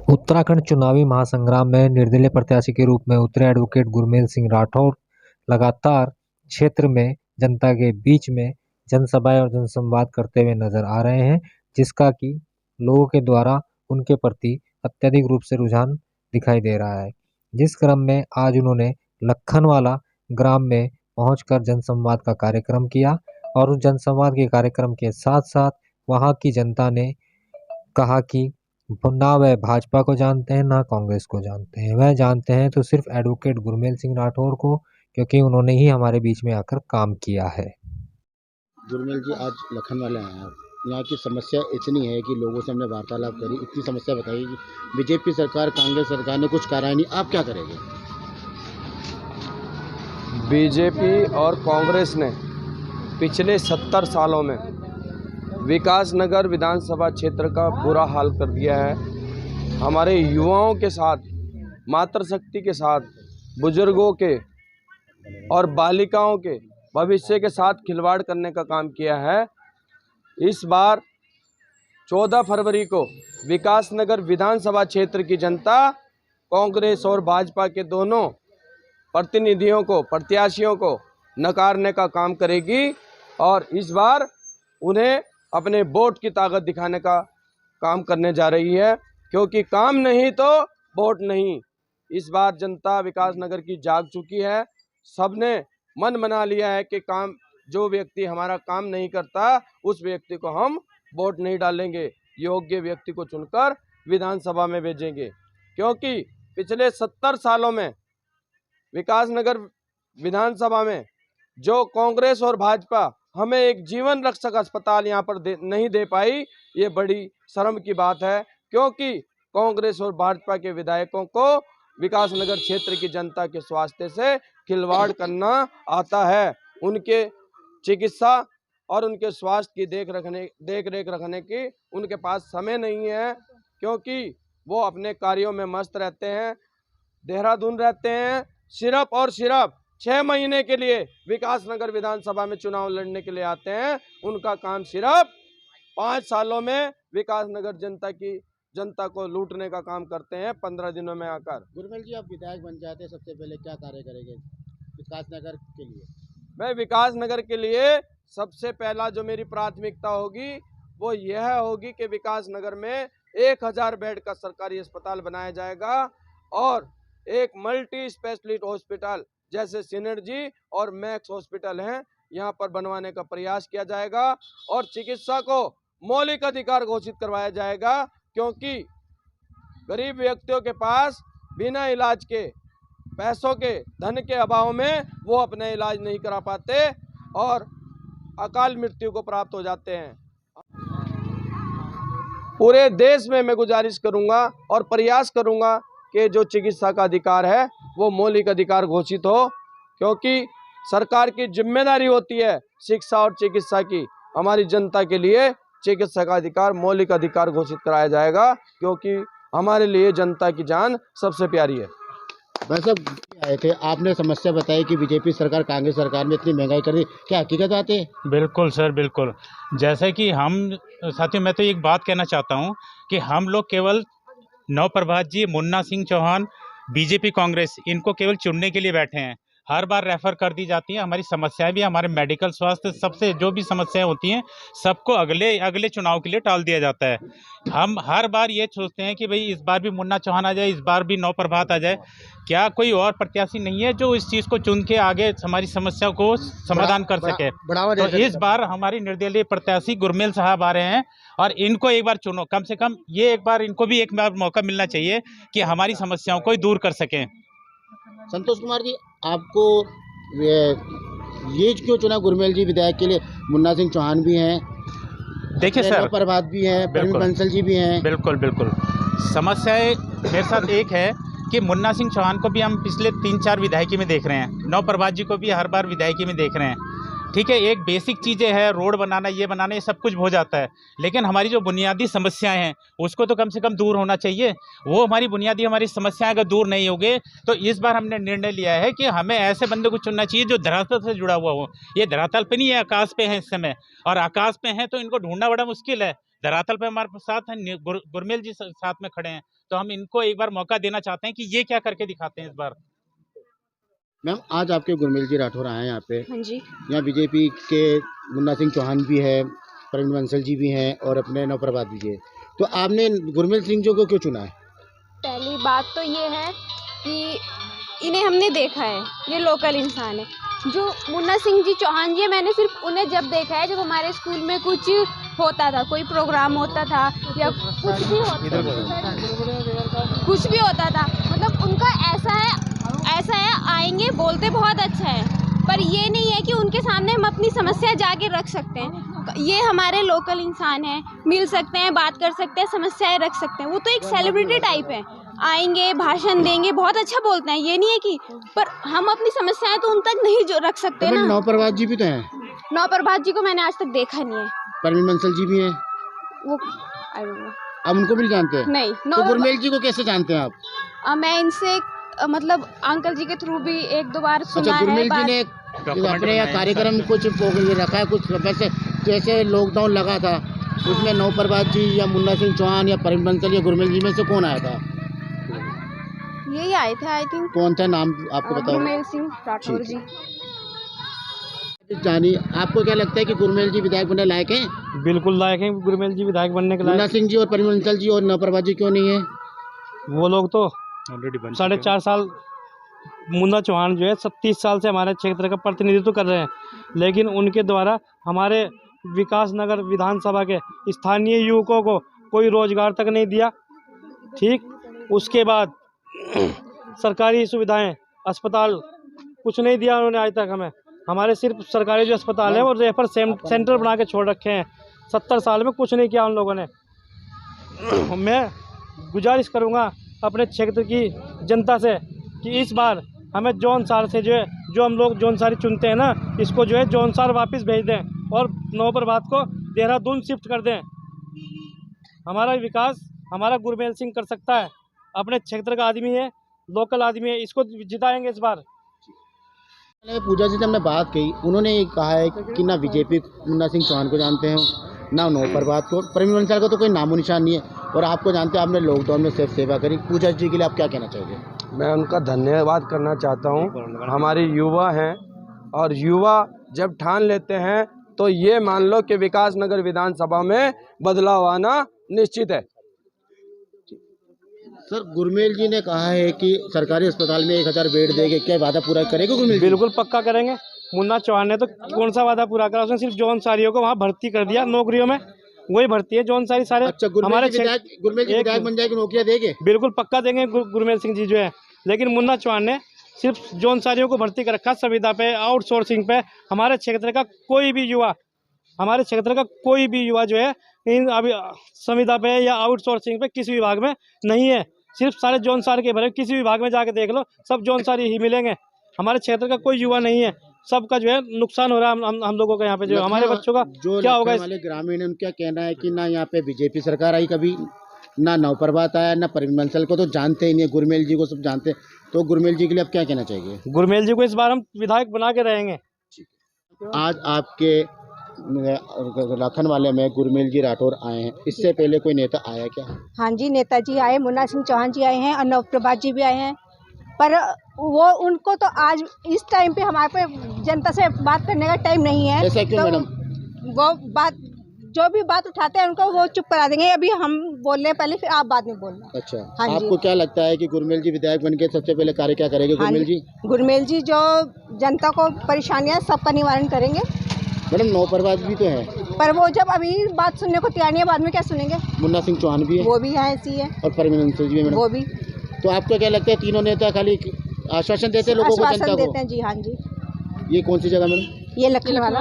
उत्तराखंड चुनावी महासंग्राम में निर्दलीय प्रत्याशी के रूप में उतरे एडवोकेट गुरमेल सिंह राठौर लगातार क्षेत्र में जनता के बीच में जनसभाएं और जनसंवाद करते हुए नजर आ रहे हैं, जिसका कि लोगों के द्वारा उनके प्रति अत्यधिक रूप से रुझान दिखाई दे रहा है। जिस क्रम में आज उन्होंने लखनवाला ग्राम में पहुंचकर जनसंवाद का कार्यक्रम किया और उस जनसंवाद के कार्यक्रम के साथ साथ वहां की जनता ने कहा कि ना वह भाजपा को जानते हैं, ना कांग्रेस को जानते हैं। वह जानते हैं तो सिर्फ एडवोकेट गुरमेल सिंह राठौर को, क्योंकि उन्होंने ही हमारे बीच में आकर काम किया है। गुरमेल जी, आज लखनवाला आए हैं। यहाँ की समस्या इतनी है कि लोगों से हमने वार्तालाप करी, इतनी समस्या बताई कि बीजेपी सरकार, कांग्रेस सरकार ने कुछ करा नहीं, आप क्या करेंगे? बीजेपी और कांग्रेस ने पिछले 70 सालों में विकासनगर विधानसभा क्षेत्र का बुरा हाल कर दिया है। हमारे युवाओं के साथ, मातृशक्ति के साथ, बुजुर्गों के और बालिकाओं के भविष्य के साथ खिलवाड़ करने का काम किया है। इस बार 14 फरवरी को विकासनगर विधानसभा क्षेत्र की जनता कांग्रेस और भाजपा के दोनों प्रतिनिधियों को, प्रत्याशियों को नकारने का काम करेगी और इस बार उन्हें अपने वोट की ताकत दिखाने का काम करने जा रही है, क्योंकि काम नहीं तो वोट नहीं। इस बार जनता विकासनगर की जाग चुकी है। सबने मन बना लिया है कि काम, जो व्यक्ति हमारा काम नहीं करता उस व्यक्ति को हम वोट नहीं डालेंगे, योग्य व्यक्ति को चुनकर विधानसभा में भेजेंगे। क्योंकि पिछले 70 सालों में विकासनगर विधानसभा में जो कांग्रेस और भाजपा हमें एक जीवन रक्षक अस्पताल यहाँ पर नहीं दे पाई, ये बड़ी शर्म की बात है। क्योंकि कांग्रेस और भाजपा के विधायकों को विकासनगर क्षेत्र की जनता के स्वास्थ्य से खिलवाड़ करना आता है। उनके चिकित्सा और उनके स्वास्थ्य की देख रेख रखने की उनके पास समय नहीं है, क्योंकि वो अपने कार्यों में मस्त रहते हैं, देहरादून रहते हैं। सिर्फ और सिर्फ 6 महीने के लिए विकासनगर विधानसभा में चुनाव लड़ने के लिए आते हैं। उनका काम सिर्फ 5 सालों में विकासनगर जनता को लूटने का काम करते हैं 15 दिनों में आकर। गुरमेल जी, आप विधायक बन जाते हैं, सबसे पहले क्या कार्य करेंगे विकासनगर के लिए? मैं विकासनगर के लिए सबसे पहला जो मेरी प्राथमिकता होगी वो यह होगी कि विकासनगर में 1000 बेड का सरकारी अस्पताल बनाया जाएगा और एक मल्टी स्पेशलिस्ट हॉस्पिटल जैसे सिनर्जी और मैक्स हॉस्पिटल हैं, यहाँ पर बनवाने का प्रयास किया जाएगा और चिकित्सा को मौलिक अधिकार घोषित करवाया जाएगा। क्योंकि गरीब व्यक्तियों के पास बिना इलाज के, पैसों के, धन के अभाव में वो अपना इलाज नहीं करा पाते और अकाल मृत्यु को प्राप्त हो जाते हैं। पूरे देश में मैं गुजारिश करूंगा और प्रयास करूंगा कि जो चिकित्सा का अधिकार है वो मौलिक अधिकार घोषित हो, क्योंकि सरकार की जिम्मेदारी होती है शिक्षा और चिकित्सा की। हमारी जनता के लिए चिकित्सा का अधिकार, मौलिक अधिकार घोषित कराया जाएगा, क्योंकि हमारे लिए जनता की जान सबसे प्यारी है। वैसे आए थे, आपने समस्या बताई कि बीजेपी सरकार, कांग्रेस सरकार ने इतनी महंगाई कर दी, क्या हकीकत बात है? बिल्कुल सर, बिल्कुल। जैसे कि हम साथियों, मैं तो एक बात कहना चाहता हूं कि हम लोग केवल नवप्रभात जी, मुन्ना सिंह चौहान, बीजेपी कांग्रेस, इनको केवल चुनने के लिए बैठे हैं। हर बार रेफर कर दी जाती है हमारी समस्याएं भी, हमारे मेडिकल स्वास्थ्य, सबसे जो भी समस्याएं होती हैं सबको अगले चुनाव के लिए टाल दिया जाता है। हम हर बार ये सोचते हैं कि भाई इस बार भी मुन्ना चौहान आ जाए, इस बार भी नवप्रभात आ जाए। क्या कोई और प्रत्याशी नहीं है जो इस चीज़ को चुन के आगे हमारी समस्या को समाधान कर सके? तो इस बार हमारी निर्दलीय प्रत्याशी गुरमेल साहब आ रहे हैं और इनको एक बार चुनो, कम से कम ये एक बार इनको भी एक बार मौका मिलना चाहिए कि हमारी समस्याओं को दूर कर सकें। संतोष कुमार जी, आपको ये क्यों चुना गुरमेल जी विधायक के लिए? मुन्ना सिंह चौहान भी हैं, देखिए सर, प्रभात भी हैं, प्रवीण बंसल जी भी हैं। बिल्कुल बिल्कुल। समस्याएं मेरे साथ एक है कि मुन्ना सिंह चौहान को भी हम पिछले 3-4 विधायकी में देख रहे हैं, नवप्रभात जी को भी हर बार विधायकी में देख रहे हैं। ठीक है, एक बेसिक चीज़ें हैं, रोड बनाना, ये बनाना, ये सब कुछ हो जाता है, लेकिन हमारी जो बुनियादी समस्याएं हैं उसको तो कम से कम दूर होना चाहिए। वो हमारी समस्याएं अगर दूर नहीं होंगे तो इस बार हमने निर्णय लिया है कि हमें ऐसे बंदे को चुनना चाहिए जो धरातल से जुड़ा हुआ हो। ये धरातल पे नहीं है, आकाश पे है इस समय, और आकाश पे हैं तो इनको ढूंढना बड़ा मुश्किल है। धरातल पे हमारे साथ हैं, गुरमेल जी साथ में खड़े हैं, तो हम इनको एक बार मौका देना चाहते हैं कि ये क्या करके दिखाते हैं इस बार। मैम आज आपके गुरमेल जी राठौर आए हैं यहाँ पे। हाँ जी। यहाँ बीजेपी के मुन्ना सिंह चौहान भी है, परवीन बंसल जी भी हैं और अपने नवप्रभात जी है। तो आपने गुरमेल सिंह जी को क्यों चुना है? पहली बात तो ये है कि इन्हें हमने देखा है, ये लोकल इंसान है। जो मुन्ना सिंह जी चौहान जी है, मैंने सिर्फ उन्हें जब देखा है जब हमारे स्कूल में कुछ होता था, कोई प्रोग्राम होता था या कुछ भी होता था। मतलब उनका ऐसा है आएंगे, बोलते बहुत अच्छा है, पर ये नहीं है कि उनके सामने हम अपनी समस्या जाके रख सकते हैं। ये हमारे लोकल इंसान हैं, मिल सकते हैं, बात कर सकते हैं, समस्याएं रख सकते हैं। वो तो एक सेलिब्रिटी टाइप है, आएंगे, भाषण देंगे, बहुत अच्छा बोलते हैं, ये नहीं है कि, पर हम अपनी समस्याएं तो उन तक नहीं जो रख सकते ना। नवप्रभात जी भी तो हैं। नवप्रभात जी को मैंने आज तक देखा नहीं है। परवीन बंसल जी भी हैं। वो आई डोंट नो। आप उनको भी जानते हैं? नहीं। तो गुरमेल जी को कैसे जानते हैं आप? मैं इनसे मतलब अंकल जी के थ्रू भी एक दो बार सुना है। गुरमेल जी ने अपने यहाँ कार्यक्रम कुछ रखा है, कुछ वैसे जैसे लॉकडाउन लगा था उसमें नवप्रभात जी या मुन्ना सिंह चौहान या परवीन बंसल या गुरमेल जी में से कौन आया था? यही आए थे आई थिंक। कौन था नाम आपको बताओ? गुरमेल सिंह राठौर जी। जानी आपको क्या लगता है कि गुरमेल जी विधायक बनने लायक हैं? बिल्कुल लायक हैं गुरमेल जी विधायक बनने के मुन्ना लायक। सिंह जी और परवीन बंसल जी और नवप्रभात जी क्यों नहीं है? वो लोग तो ऑलरेडी 4.5 साल, मुन्ना चौहान जो है 30 साल से हमारे क्षेत्र का प्रतिनिधित्व कर रहे हैं, लेकिन उनके द्वारा हमारे विकास नगर विधानसभा के स्थानीय युवकों को कोई रोजगार तक नहीं दिया। ठीक, उसके बाद सरकारी सुविधाएं, अस्पताल कुछ नहीं दिया उन्होंने आज तक हमें। हमारे सिर्फ सरकारी जो अस्पताल है वो रेफर सेंटर बना के छोड़ रखे हैं। 70 साल में कुछ नहीं किया उन लोगों ने। मैं गुजारिश करूंगा अपने क्षेत्र की जनता से कि इस बार हमें जौनसार से जो हम लोग जौनसारी चुनते हैं ना, इसको जो है जौनसार वापस भेज दें और नवप्रभात को देहरादून शिफ्ट कर दें। हमारा विकास हमारा गुरमेल सिंह कर सकता है, अपने क्षेत्र का आदमी है, लोकल आदमी है, इसको जिताएंगे इस बार। पूजा जी से हमने बात की, उन्होंने ये कहा है कि ना बीजेपी मुन्ना सिंह चौहान को जानते हैं, ना नवप्रभात को, परवीन बंसल का तो कोई नामो निशान नहीं है, और आपको जानते हैं आपने लॉकडाउन में सिर्फ सेवा करी। पूजा जी के लिए आप क्या कहना चाहिए? मैं उनका धन्यवाद करना चाहता हूँ। हमारे युवा हैं और युवा जब ठान लेते हैं तो ये मान लो कि विकास नगर विधानसभा में बदलाव आना निश्चित है। सर गुरमेल जी ने कहा है कि सरकारी अस्पताल में 1000 बेड देंगे, क्या वादा पूरा करेगा गुरमेल? बिल्कुल पक्का करेंगे। मुन्ना चौहान ने तो कौन सा वादा पूरा करा, उसने सिर्फ जौनसारियों को वहाँ भर्ती कर दिया नौकरियों में, वही भर्ती है जौनसारी सारे। अच्छा, गुरमेल जी विधायक बन जाएगी, नौकरियां देंगे? बिल्कुल पक्का देंगे गुरमेल सिंह जी जो है, लेकिन मुन्ना चौहान ने सिर्फ जौनसारियों को भर्ती कर रखा संविदा पे, आउटसोर्सिंग पे। हमारे क्षेत्र का कोई भी युवा जो है इन अभी संविदा पे या आउटसोर्सिंग पे किसी विभाग में नहीं है। सिर्फ सारे जौनसार के भरे, किसी विभाग में जाके देख लो सब जौनसारी ही मिलेंगे। हमारे क्षेत्र का कोई युवा नहीं है, सबका जो है नुकसान हो रहा है हम लोगों का। यहाँ पे जो हमारे बच्चों का जो क्या होगा? वाले ग्रामीण है उनका कहना है कि ना यहाँ पे बीजेपी सरकार आई कभी, ना नवप्रभात आया, ना परवीन बंसल को तो जानते ही नहीं है, गुरमेल जी को सब जानते हैं। तो गुरमेल जी के लिए आप क्या कहना चाहिए? गुरमेल जी को इस बार हम विधायक बना के रहेंगे। आज आपके लखनवाले में गुरमेल जी राठौर आए हैं, इससे पहले कोई नेता आया क्या? हाँ जी, नेताजी आए, मुन्ना सिंह चौहान जी आए हैं और नवप्रभात जी भी आए हैं, पर वो उनको तो आज इस टाइम पे हमारे पे जनता से बात करने का टाइम नहीं है। ऐसा क्यों मैडम? वो बात जो भी बात उठाते हैं उनको वो चुप करा देंगे। अभी हम बोल रहे हैं पहले, फिर आप बाद में बोलना। अच्छा, हाँ आपको क्या लगता है कि गुरमेल जी विधायक बन के सबसे पहले कार्य क्या करेंगे? गुरमेल जी गुरमेल जी जो जनता को परेशानियां सबका निवारण करेंगे। मैडम नवप्रभात भी तो है, पर वो जब अभी बात सुनने को तैयार नहीं है, बाद में क्या सुनेंगे? मुन्ना सिंह चौहान भी है, वो भी यहाँ ऐसी है, और परवीन बंसल जी भी है। वो भी। तो आपको क्या लगता है तीनों नेता खाली आश्वासन देते हैं लोगों को, जनता को? देते हैं जी। हाँ जी। ये कौन सी जगह मैडम? ये लखनऊ वाला।